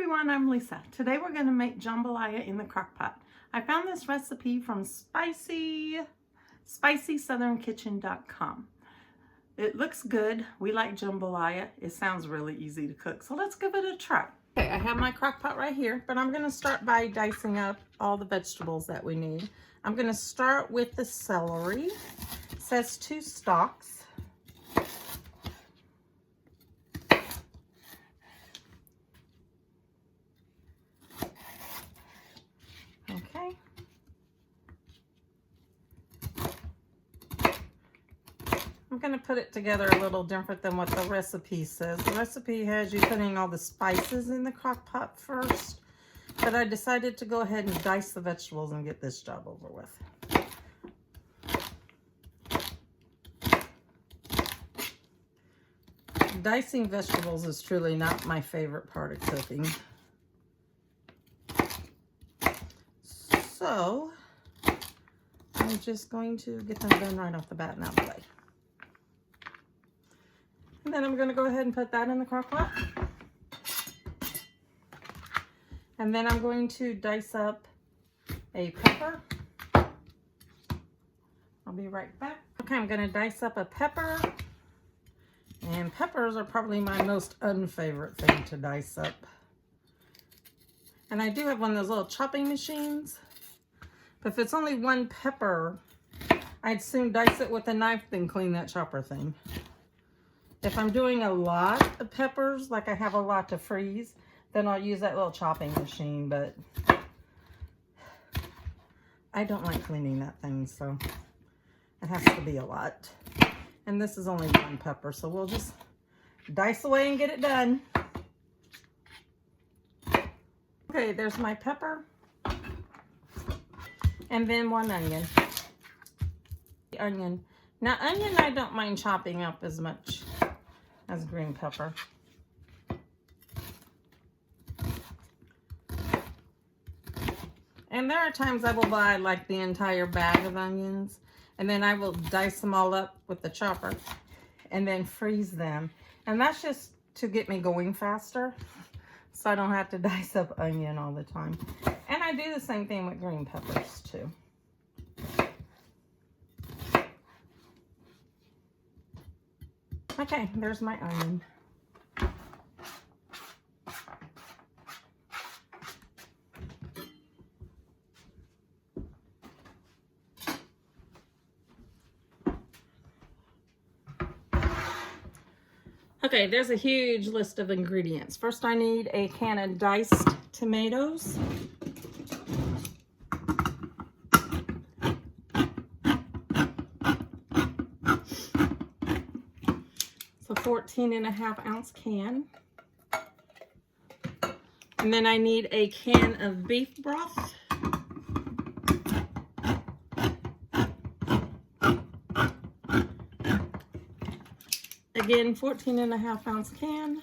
everyone, I'm Lisa. Today we're going to make jambalaya in the crock pot. I found this recipe from spicysouthern.com. It looks good. We like jambalaya. It sounds really easy to cook, so let's give it a try. Okay, I have my crock pot right here, but I'm going to start by dicing up all the vegetables that we need. I'm going to start with the celery. It says 2 stalks. Okay. I'm going to put it together a little different than what the recipe says. The recipe has you putting all the spices in the crock pot first, but I decided to go ahead and dice the vegetables and get this job over with. Dicing vegetables is truly not my favorite part of cooking. So I'm just going to get them done right off the bat and out of the way. And then I'm going to go ahead and put that in the crock pot. And then I'm going to dice up a pepper. I'll be right back. Okay, I'm going to dice up a pepper. And peppers are probably my most unfavorite thing to dice up. And I do have one of those little chopping machines. But if it's only one pepper, I'd soon dice it with a knife than clean that chopper thing. If I'm doing a lot of peppers, like I have a lot to freeze, then I'll use that little chopping machine, but I don't like cleaning that thing, so it has to be a lot. And this is only one pepper, so we'll just dice away and get it done. Okay, there's my pepper. And then 1 onion. The onion. Now, onion I don't mind chopping up as much as green pepper. And there are times I will buy like the entire bag of onions, and then I will dice them all up with the chopper and then freeze them. And that's just to get me going faster, so I don't have to dice up onion all the time. And I do the same thing with green peppers too. Okay, there's my onion. Okay, there's a huge list of ingredients. First, I need a can of diced tomatoes. It's a 14.5-ounce can. And then I need a can of beef broth. Again, 14.5-ounce can.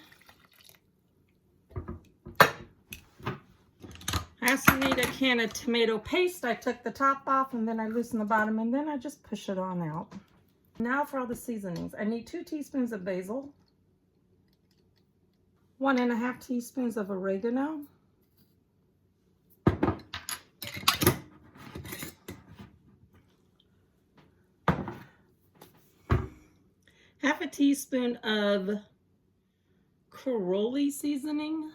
I also need a can of tomato paste. I took the top off and then I loosened the bottom and then I just push it on out. Now for all the seasonings. I need 2 teaspoons of basil, 1.5 teaspoons of oregano, half a teaspoon of creole seasoning.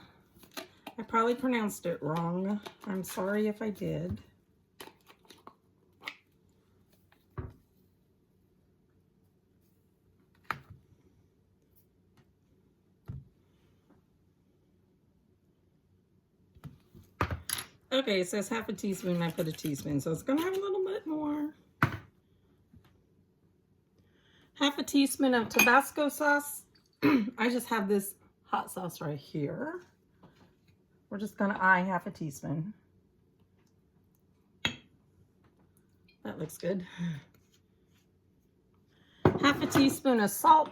I probably pronounced it wrong. I'm sorry if I did. Okay, it says half a teaspoon, I put a teaspoon, so it's gonna have a little bit more. Half a teaspoon of Tabasco sauce. I just have this hot sauce right here. We're just gonna eye half a teaspoon. That looks good. Half a teaspoon of salt.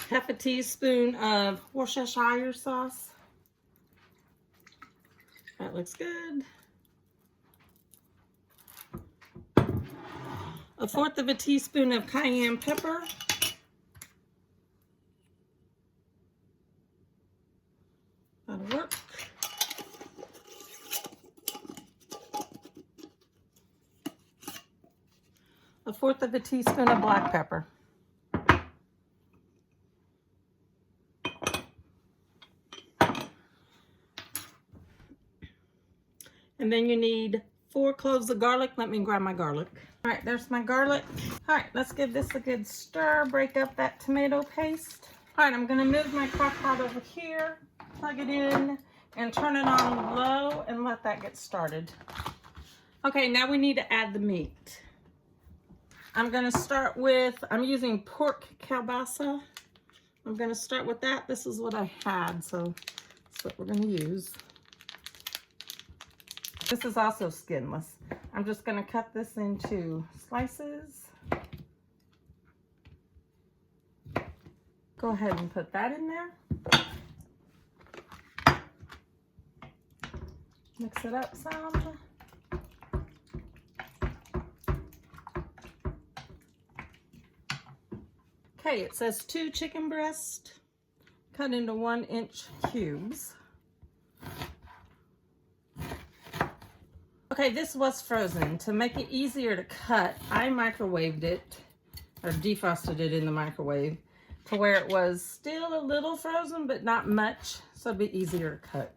Half a teaspoon of Worcestershire sauce. That looks good. 1/4 of a teaspoon of cayenne pepper. That'll work. A 1/4 of a teaspoon of black pepper. And then you need 4 cloves of garlic. Let me grab my garlic. All right, there's my garlic. All right, let's give this a good stir. Break up that tomato paste. All right, I'm gonna move my crock pot over here, plug it in, and turn it on low and let that get started. Okay, now we need to add the meat. I'm gonna start with, I'm using pork kielbasa. I'm gonna start with that. This is what I had, so that's what we're gonna use. This is also skinless. I'm just gonna cut this into slices. Go ahead and put that in there. Mix it up some. Okay, it says 2 chicken breasts cut into 1-inch cubes. Okay, this was frozen. To make it easier to cut, I microwaved it, or defrosted it in the microwave, to where it was still a little frozen, but not much, so it'd be easier to cut.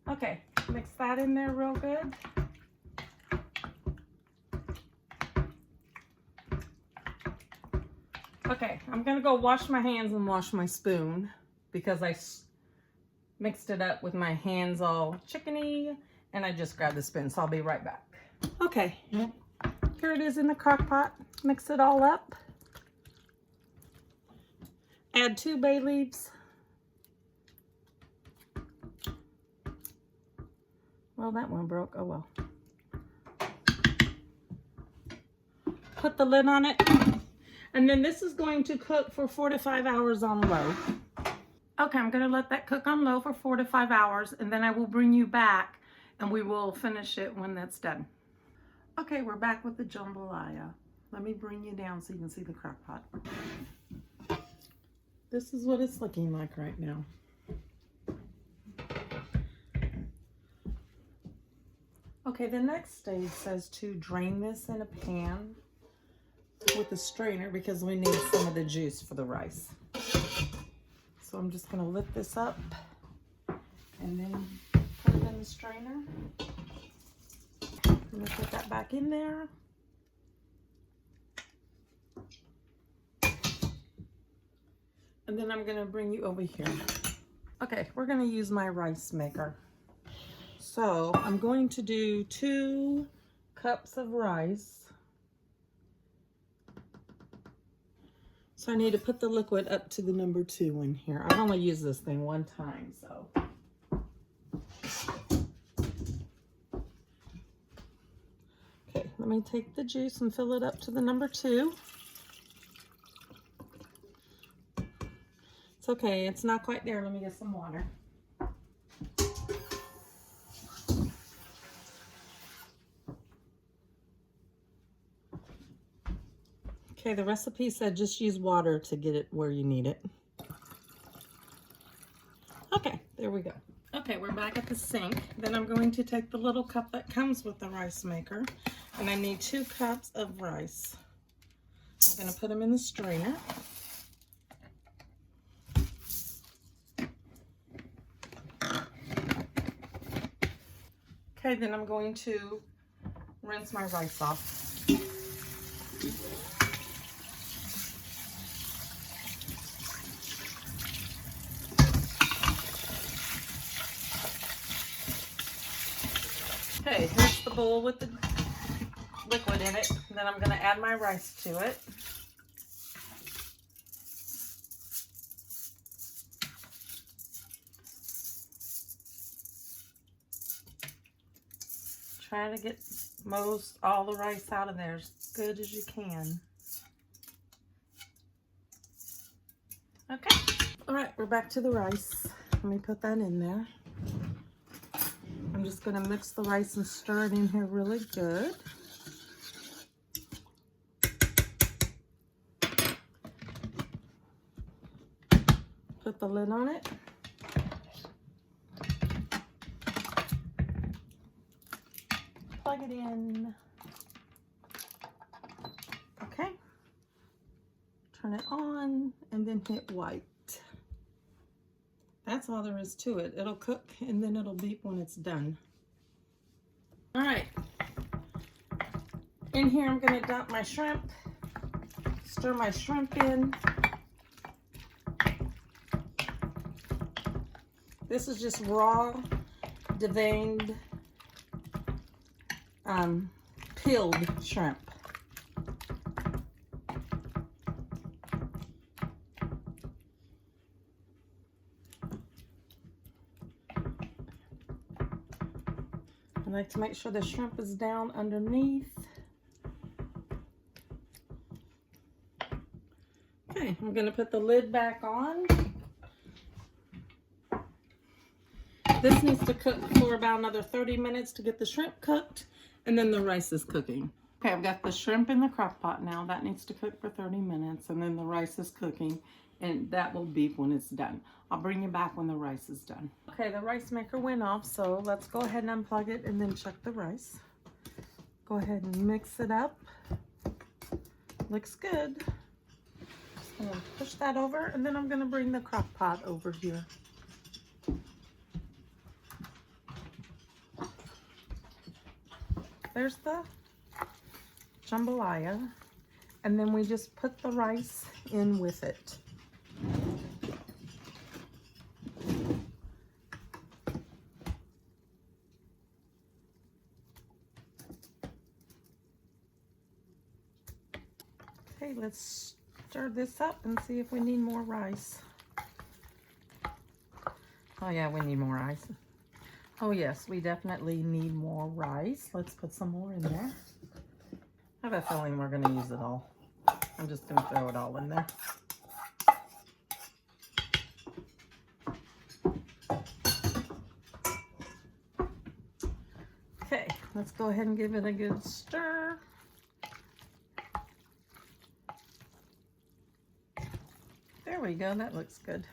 Okay, mix that in there real good. Okay, I'm gonna go wash my hands and wash my spoon because I mixed it up with my hands all chickeny and I just grabbed the spoon, so I'll be right back. Okay, here it is in the crock pot. Mix it all up. Add 2 bay leaves. Well, that one broke, oh well. Put the lid on it. And then this is going to cook for 4 to 5 hours on low. Okay, I'm gonna let that cook on low for 4 to 5 hours, and then I will bring you back and we will finish it when that's done. Okay, we're back with the jambalaya. Let me bring you down so you can see the crock pot. This is what it's looking like right now. Okay, the next stage says to drain this in a pan with a strainer because we need some of the juice for the rice. So I'm just gonna lift this up and then put it in the strainer. I'm gonna put that back in there. And then I'm gonna bring you over here. Okay, we're gonna use my rice maker. So I'm going to do 2 cups of rice. So I need to put the liquid up to the number 2 in here. I've only used this thing one time, so. Okay, let me take the juice and fill it up to the number 2. It's okay, it's not quite there. Let me get some water. Okay, the recipe said just use water to get it where you need it. Okay, there we go. Okay, we're back at the sink. Then I'm going to take the little cup that comes with the rice maker, and I need 2 cups of rice. I'm going to put them in the strainer. Okay, then I'm going to rinse my rice off. Okay, here's the bowl with the liquid in it. And then I'm going to add my rice to it. Try to get all the rice out of there as good as you can. right, we're back to the rice. Let me put that in there. I'm just going to mix the rice and stir it in here really good. Put the lid on it. Plug it in. Okay. Turn it on and then hit white. That's all there is to it. It'll cook and then it'll beep when it's done. All right. In here, I'm going to dump my shrimp. Stir my shrimp in. This is just raw, deveined, peeled shrimp. I like to make sure the shrimp is down underneath. Okay, I'm going to put the lid back on. This needs to cook for about another 30 minutes to get the shrimp cooked, and then the rice is cooking. Okay, I've got the shrimp in the crock pot now. That needs to cook for 30 minutes, and then the rice is cooking, and that will beep when it's done. I'll bring you back when the rice is done. Okay, the rice maker went off, so let's go ahead and unplug it and then check the rice. Go ahead and mix it up. Looks good. Just gonna push that over, and then I'm gonna bring the crock pot over here. There's the jambalaya, and then we just put the rice in with it. Okay, let's stir this up and see if we need more rice. Oh yeah, we need more rice. Oh yes, we definitely need more rice. Let's put some more in there. I have a feeling we're gonna use it all. I'm just gonna throw it all in there. Okay, let's go ahead and give it a good stir. There we go, that looks good.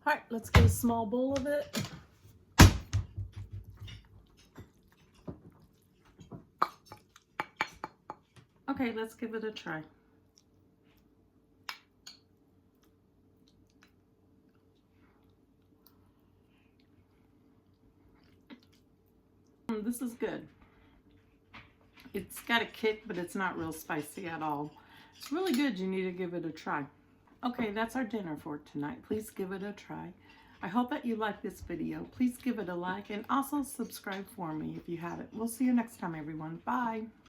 All right, let's get a small bowl of it. Okay, let's give it a try. This is good. It's got a kick, but it's not real spicy at all. It's really good. You need to give it a try. Okay, that's our dinner for tonight. Please give it a try. I hope that you like this video. Please give it a like and also subscribe for me if you haven't. We'll see you next time, everyone. Bye.